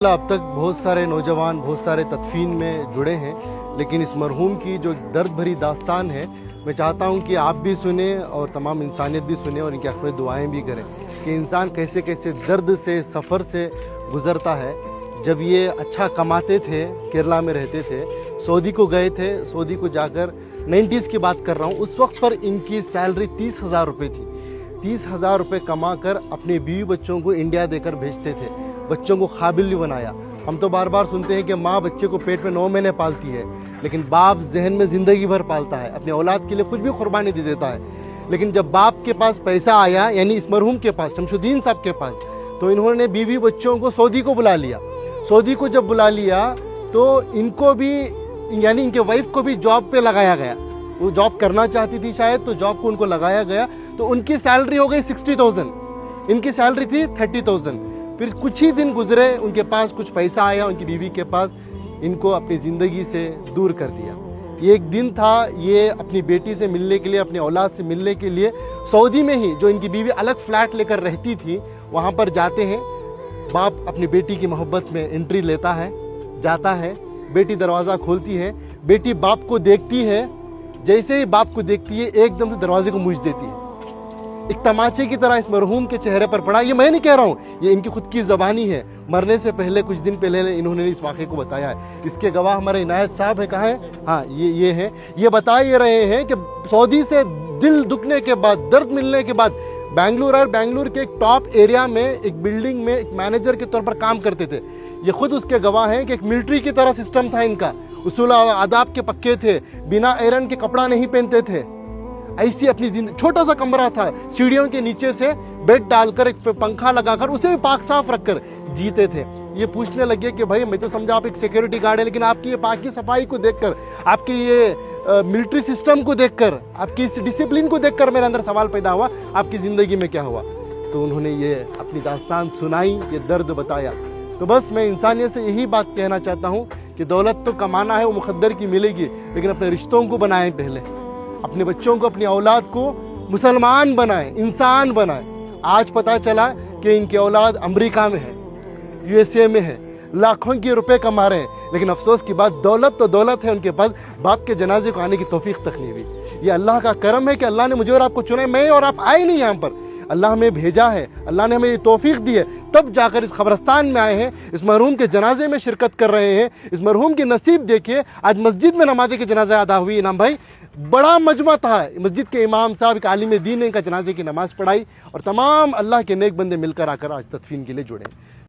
अब तक बहुत सारे नौजवान बहुत सारे तदफीन में जुड़े हैं, लेकिन इस मरहूम की जो दर्द भरी दास्तान है, मैं चाहता हूं कि आप भी सुने और तमाम इंसानियत भी सुने और इनकी आखिर दुआएं भी करें कि इंसान कैसे कैसे दर्द से सफ़र से गुज़रता है। जब ये अच्छा कमाते थे, केरला में रहते थे, सऊदी को गए थे, सऊदी को जाकर 90s की बात कर रहा हूँ, उस वक्त पर इनकी सैलरी 30,000 रुपये थी। 30,000 रुपये कमा कर अपने बीवी बच्चों को इंडिया देकर भेजते थे, बच्चों को काबिल भी बनाया। हम तो बार बार सुनते हैं कि माँ बच्चे को पेट में 9 महीने पालती है, लेकिन बाप जहन में ज़िंदगी भर पालता है, अपने औलाद के लिए कुछ भी कुर्बानी दे देता है। लेकिन जब बाप के पास पैसा आया, यानी इस मरहूम के पास, शमशुद्दीन साहब के पास, तो इन्होंने बीवी बच्चों को सऊदी को बुला लिया। सऊदी को जब बुला लिया तो इनको भी, यानी इनके वाइफ को भी जॉब पे लगाया गया। वो जॉब करना चाहती थी शायद, तो जॉब को उनको लगाया गया, तो उनकी सैलरी हो गई 60,000, इनकी सैलरी थी 30,000। फिर कुछ ही दिन गुजरे, उनके पास कुछ पैसा आया, उनकी बीवी के पास, इनको अपनी ज़िंदगी से दूर कर दिया। ये एक दिन था, ये अपनी बेटी से मिलने के लिए, अपनी औलाद से मिलने के लिए सऊदी में ही, जो इनकी बीवी अलग फ्लैट लेकर रहती थी, वहाँ पर जाते हैं। बाप अपनी बेटी की मोहब्बत में एंट्री लेता है, जाता है, बेटी दरवाज़ा खोलती है, बेटी बाप को देखती है, जैसे ही बाप को देखती है एकदम से दरवाजे को मूझ देती है। एक तमाचे की तरह इस मरहूम के चेहरे पर पड़ा। ये मैं नहीं कह रहा हूँ, ये इनकी खुद की ज़बानी है। मरने से पहले, कुछ दिन पहले इन्होंने इस वाक़े को बताया है। इसके गवाह हमारे इनायत साहब है, कहाँ है? हाँ, ये है। ये बता ये रहे हैं कि सऊदी से दिल दुखने के बाद, दर्द मिलने के बाद, बेंगलुरु के एक टॉप एरिया में एक बिल्डिंग में एक मैनेजर के तौर पर काम करते थे। ये खुद उसके गवाह हैं कि एक मिलिट्री की तरह सिस्टम था इनका, उसूल आदाब के पक्के थे, बिना आयरन के कपड़ा नहीं पहनते थे। ऐसी अपनी जिंदगी, छोटा सा कमरा था, सीढ़ियों के नीचे से बेड डालकर, एक पंखा लगाकर, उसे भी पाक साफ रखकर जीते थे। ये पूछने लगे कि भाई, मैं तो समझा आप एक सिक्योरिटी गार्ड है, लेकिन आपकी ये पाकी सफाई को देखकर, आपकी ये मिलिट्री सिस्टम को देखकर, आपकी इस डिसिप्लिन को देखकर मेरे अंदर सवाल पैदा हुआ, आपकी ज़िंदगी में क्या हुआ? तो उन्होंने ये अपनी दास्तान सुनाई, ये दर्द बताया। तो बस मैं इंसानियत से यही बात कहना चाहता हूँ कि दौलत तो कमाना है, वो मुकद्दर की मिलेगी, लेकिन अपने रिश्तों को बनाएं पहले, अपने बच्चों को, अपनी औलाद को मुसलमान बनाएं, इंसान बनाएं। आज पता चला कि इनकी औलाद अमेरिका में है, यूएसए में है, लाखों के रुपए कमा रहे हैं, लेकिन अफसोस की बात, दौलत तो दौलत है, उनके पास बाप के जनाजे को आने की तौफीक तक नहीं हुई। ये अल्लाह का करम है कि अल्लाह ने मुझे और आपको चुना है। मैं और आप आए नहीं यहाँ पर, अल्लाह हमें भेजा है, अल्लाह ने हमें ये तौफीक दी है, तब जाकर इस कब्रिस्तान में आए हैं, इस मरहूम के जनाजे में शिरकत कर रहे हैं। इस मरहूम की नसीब देखिए, आज मस्जिद में नमाज़े के जनाजा अदा हुई। इनाम भाई, बड़ा मजमा था, मस्जिद के इमाम साहब, एक आलिम दीन ने इनका जनाजे की नमाज़ पढ़ाई, और तमाम अल्लाह के नेक बंदे मिलकर आकर आज तदफीन के लिए जुड़े।